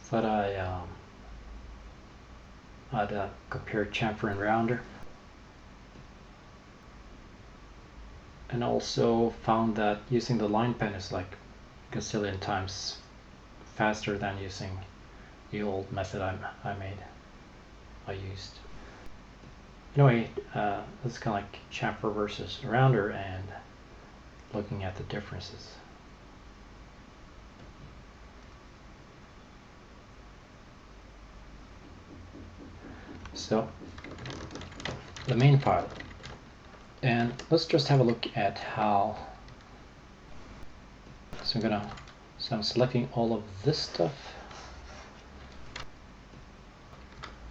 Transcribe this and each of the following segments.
thought I'd compare chamfer and rounder, and also found that using the line pen is like a gazillion times faster than using the old method I used. Anyway, this is kind of like chamfer versus rounder and looking at the differences. So, the main file. And let's just have a look at how. So I'm selecting all of this stuff.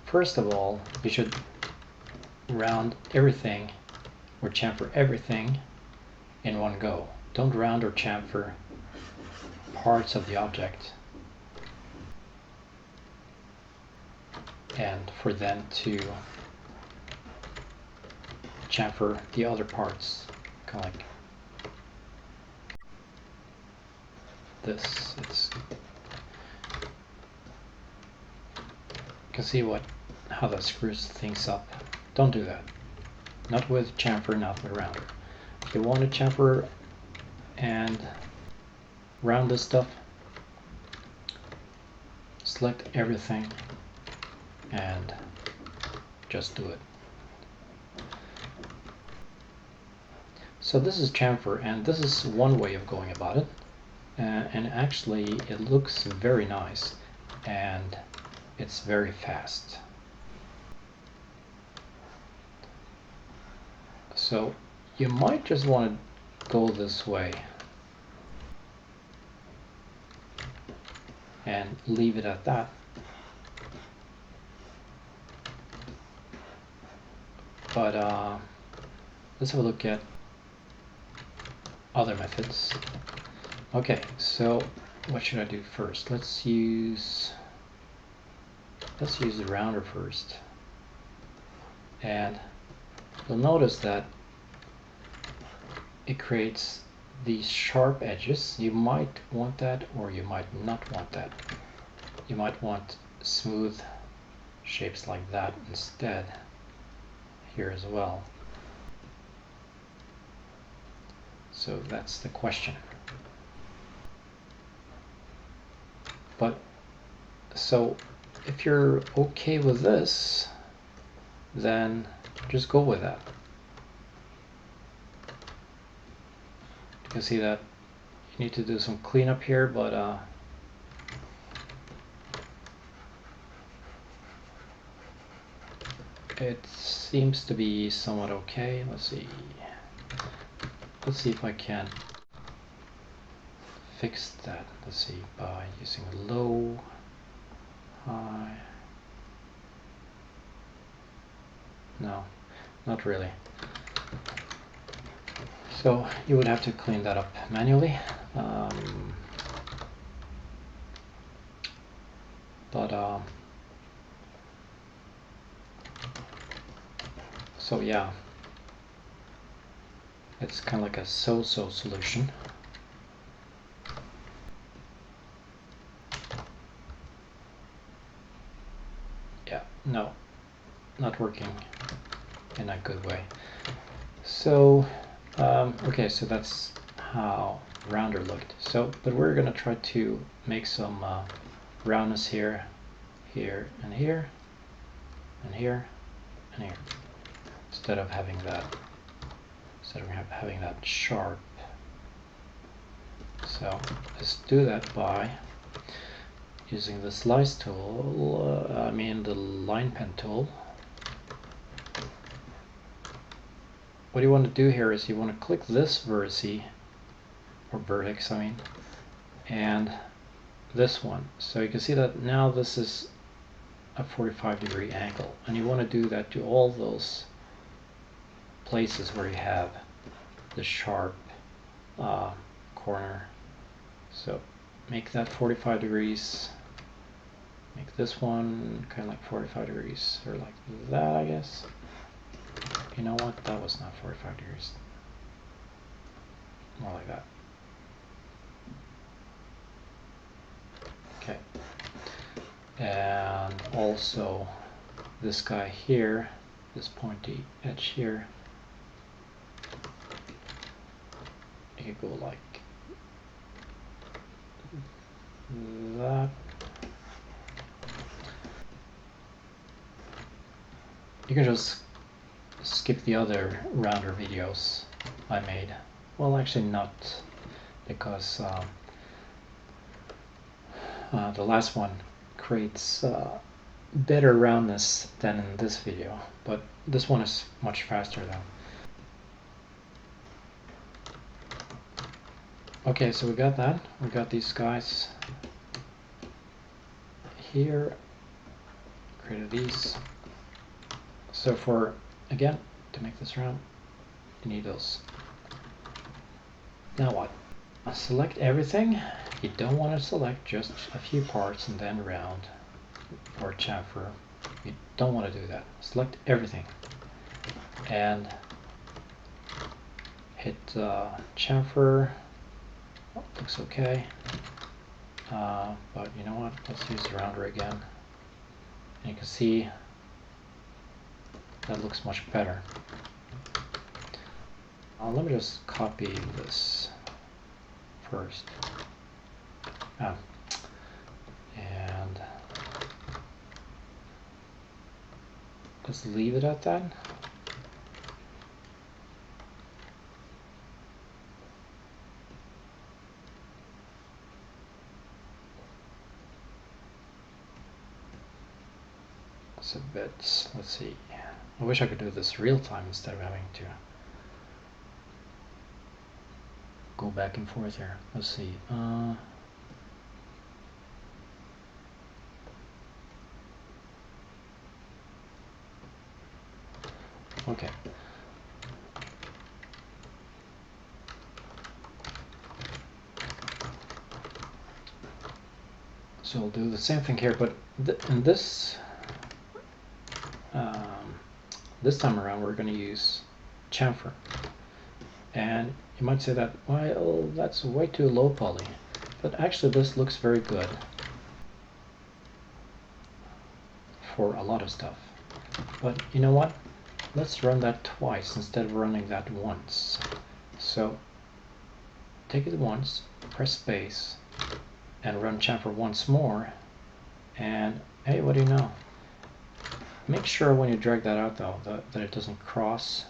First of all, you should round everything or chamfer everything in one go. Don't round or chamfer parts of the object and for them to chamfer the other parts, kind of like this. You can see how that screws things up. Don't do that. Not with chamfer, not with rounder. If you want to chamfer and round this stuff, select everything and just do it. So this is chamfer, and this is one way of going about it, and actually it looks very nice and it's very fast. So you might just want to go this way and leave it at that. But let's have a look at other methods. Okay, so what should I do first? Let's use the rounder first. And you'll notice that it creates these sharp edges. You might want that or you might not want that. You might want smooth shapes like that instead here as well. So that's the question. But so if you're okay with this, then just go with that. You can see that you need to do some cleanup here, but it seems to be somewhat okay. Let's see if I can fix that. Let's see, by using low, high. No, not really. So you would have to clean that up manually. So yeah, it's kind of like a so-so solution. Yeah, no, not working in a good way. So okay, so that's how rounder looked. So, but we're gonna try to make some roundness here, here, and here, and here, and here, instead of having that sharp. So let's do that by using the slice tool. The line pen tool. What you want to do here is you want to click this vertex, and this one. So you can see that now this is a 45-degree angle, and you want to do that to all those places where you have the sharp corner. So make that 45 degrees. Make this one kind of like 45 degrees, or like that, I guess. You know what? That was not 45 degrees. More like that. Okay. and also this guy here, this pointy edge here, you could go like that. You can just skip the other rounder videos I made. Well, actually not, because the last one creates better roundness than in this video, but this one is much faster though. Okay, so we got that. We got these guys here, created these. So for, again, to make this round, you need those. Now what? Select everything. You don't want to select just a few parts and then round or chamfer. You don't want to do that. Select everything and hit chamfer. Oh, looks okay. But you know what? Let's use the rounder again. And you can see that looks much better. Let me just copy this first. And let's leave it at that. It's a bit, let's see. I wish I could do this real time instead of having to go back and forth here. Let's see. Okay. So we'll do the same thing here, but in this this time around we're going to use chamfer. And you might say that, well, that's way too low poly, but actually this looks very good for a lot of stuff. But you know what? Let's run that twice instead of running that once. So take it once, press space, and run chamfer once more, and hey, what do you know? Make sure when you drag that out though that it doesn't cross,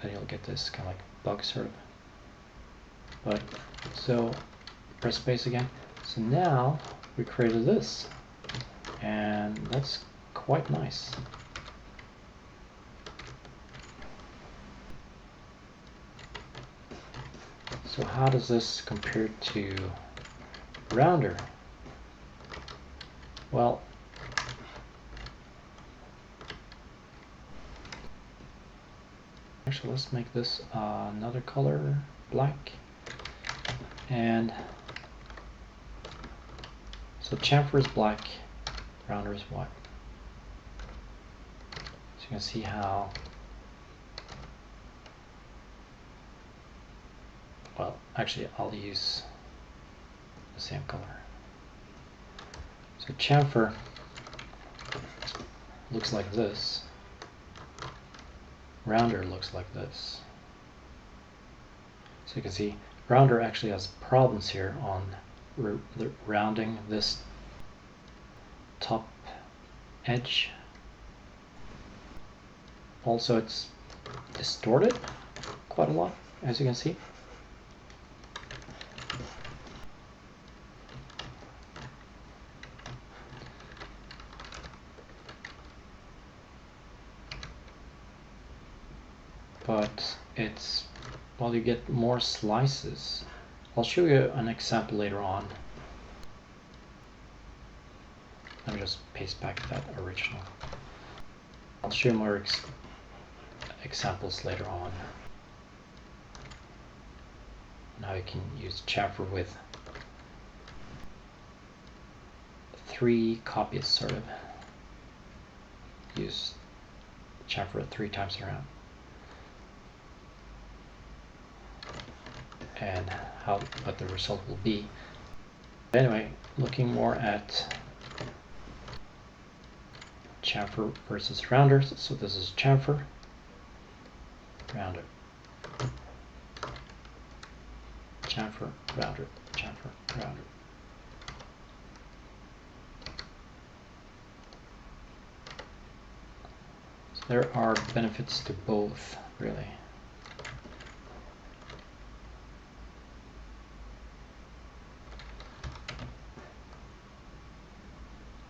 then you'll get this kind of like bug sort of. But so press space again. So now we created this, and that's quite nice. So how does this compare to rounder? Well, actually let's make this another color, black. And so chamfer is black, rounder is white. So you can see how, well, actually I'll use the same color. So chamfer looks like this, rounder looks like this. So you can see rounder actually has problems here on rounding this top edge. Also it's distorted quite a lot, as you can see. But it's, well, you get more slices. I'll show you an example later on. Let me just paste back that original. I'll show you more examples later on. Now you can use chamfer with 3 copies, sort of. Use chamfer 3 times around. And what the result will be. Anyway, looking more at chamfer versus rounder. So this is chamfer, rounder, chamfer, rounder, chamfer, rounder. So there are benefits to both, really.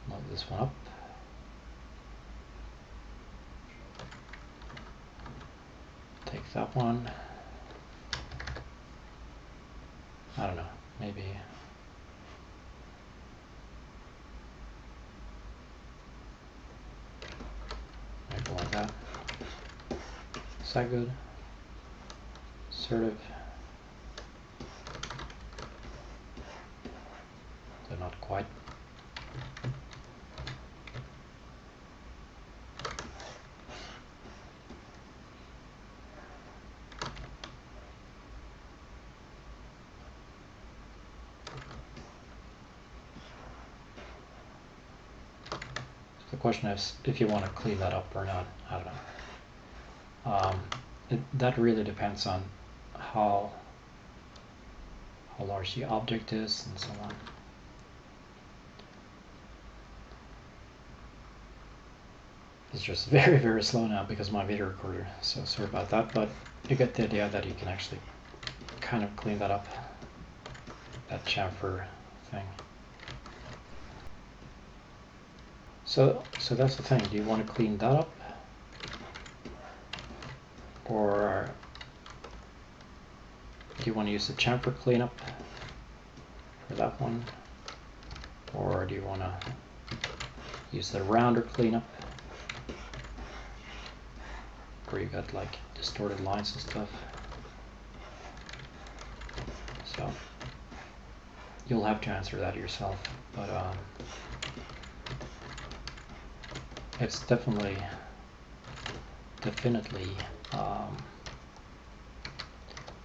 Move this one up. Take that one. I don't know, maybe like that. Is that good? Sort of. They're not quite. The question is if you want to clean that up or not. I don't know. That really depends on how large the object is and so on. It's just very, very slow now because of my video recorder, so sorry about that, but you get the idea that you can actually kind of clean that up, that chamfer thing. So that's the thing. Do you want to clean that up, or do you want to use the chamfer cleanup for that one, or do you want to use the rounder cleanup, where you got like distorted lines and stuff? So you'll have to answer that yourself, but it's definitely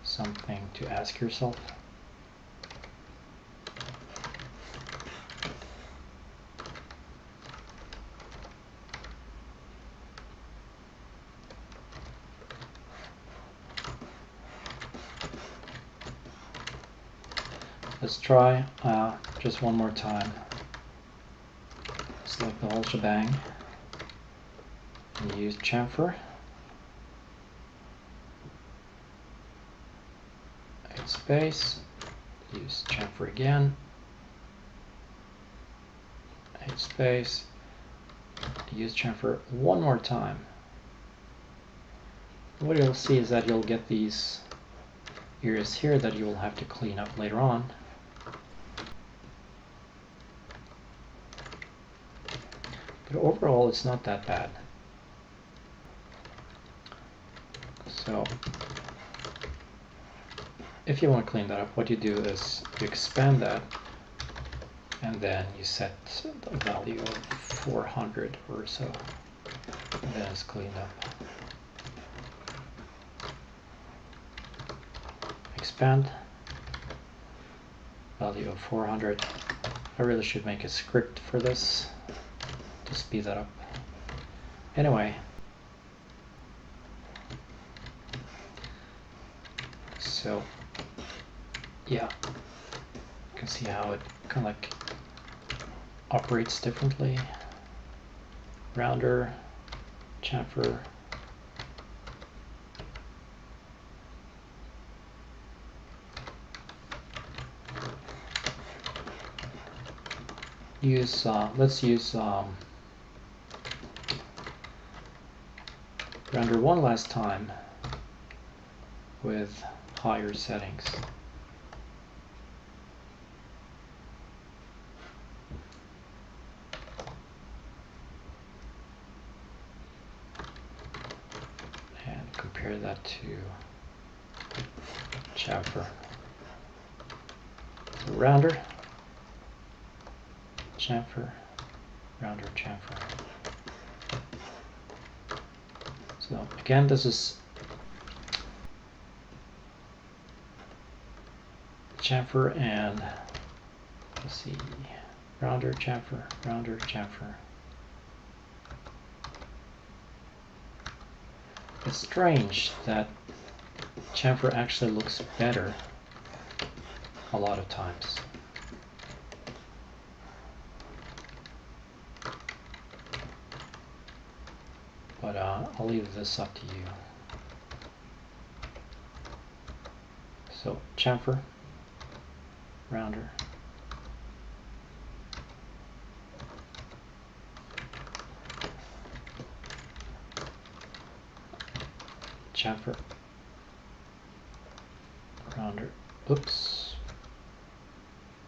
something to ask yourself. Let's try just one more time. Select the whole shebang and use chamfer. Hit space, use chamfer again. Hit space, use chamfer one more time. What you'll see is that you'll get these areas here that you will have to clean up later on. But overall, it's not that bad. So if you want to clean that up, what you do is you expand that, and then you set the value of 400 or so, and then it's cleaned up. Expand, value of 400. I really should make a script for this to speed that up. Anyway, so yeah, you can see how it kind of like operates differently. Rounder, chamfer, let's use rounder one last time with higher settings. And compare that to chamfer. So rounder, chamfer, rounder, chamfer. So again, this is chamfer and let's see, rounder, chamfer, rounder, chamfer. It's strange that chamfer actually looks better a lot of times. But I'll leave this up to you. So chamfer, rounder, chamfer, rounder, oops,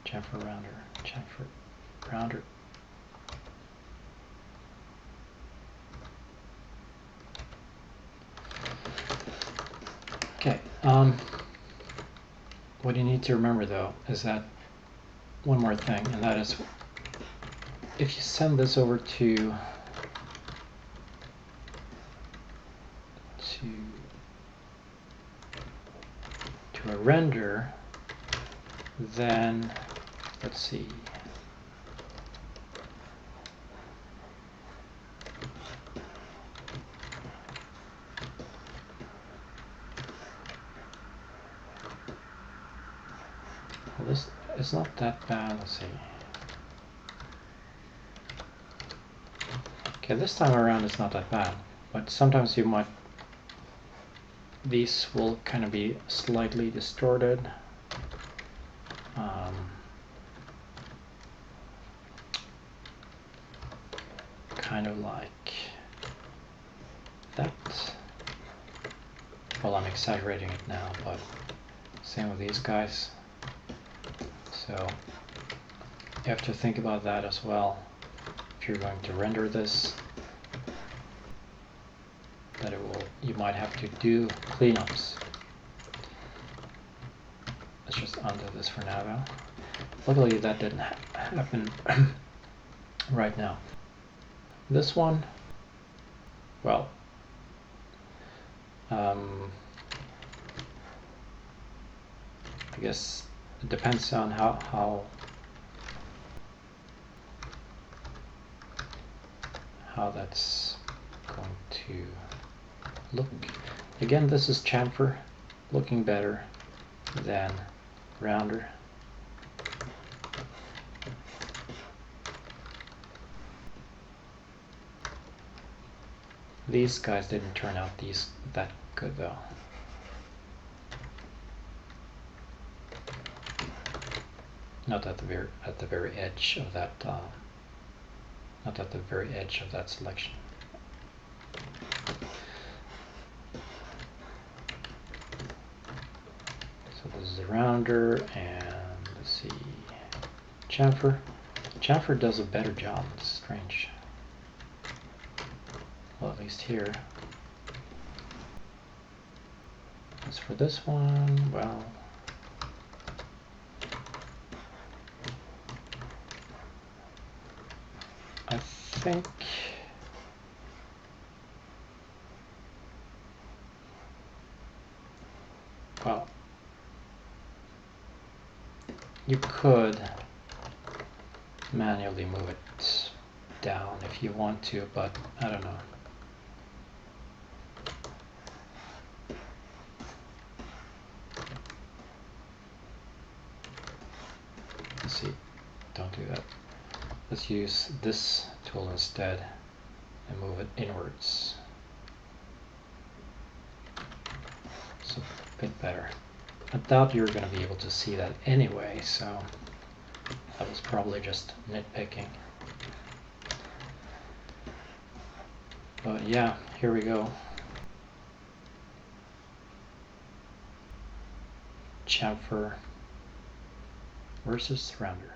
chamfer, rounder, chamfer, rounder. Okay, what you need to remember though is that one more thing, and that is if you send this over to a render, then let's see. Well, this is not that bad. Let's see. Okay, this time around it's not that bad, but sometimes you might, these will kind of be slightly distorted. Kind of like that. Well, I'm exaggerating it now, but same with these guys. So you have to think about that as well if you're going to render this, that it will, you might have to do cleanups. Let's just undo this for now though. Luckily that didn't happen right now. This one, well, I guess it depends on how that's going to look. Again, this is chamfer looking better than rounder. These guys didn't turn out that good though. Not at the very edge of that. Not at the very edge of that selection. So this is a rounder, and let's see, chamfer. Chamfer does a better job. It's strange. Well, at least here. As for this one, well, I think well, you could manually move it down if you want to, but I don't know. Let's see, don't do that. Let's use this tool instead and move it inwards. So a bit better. I doubt you're going to be able to see that anyway, so that was probably just nitpicking. But yeah, here we go. Chamfer versus rounder.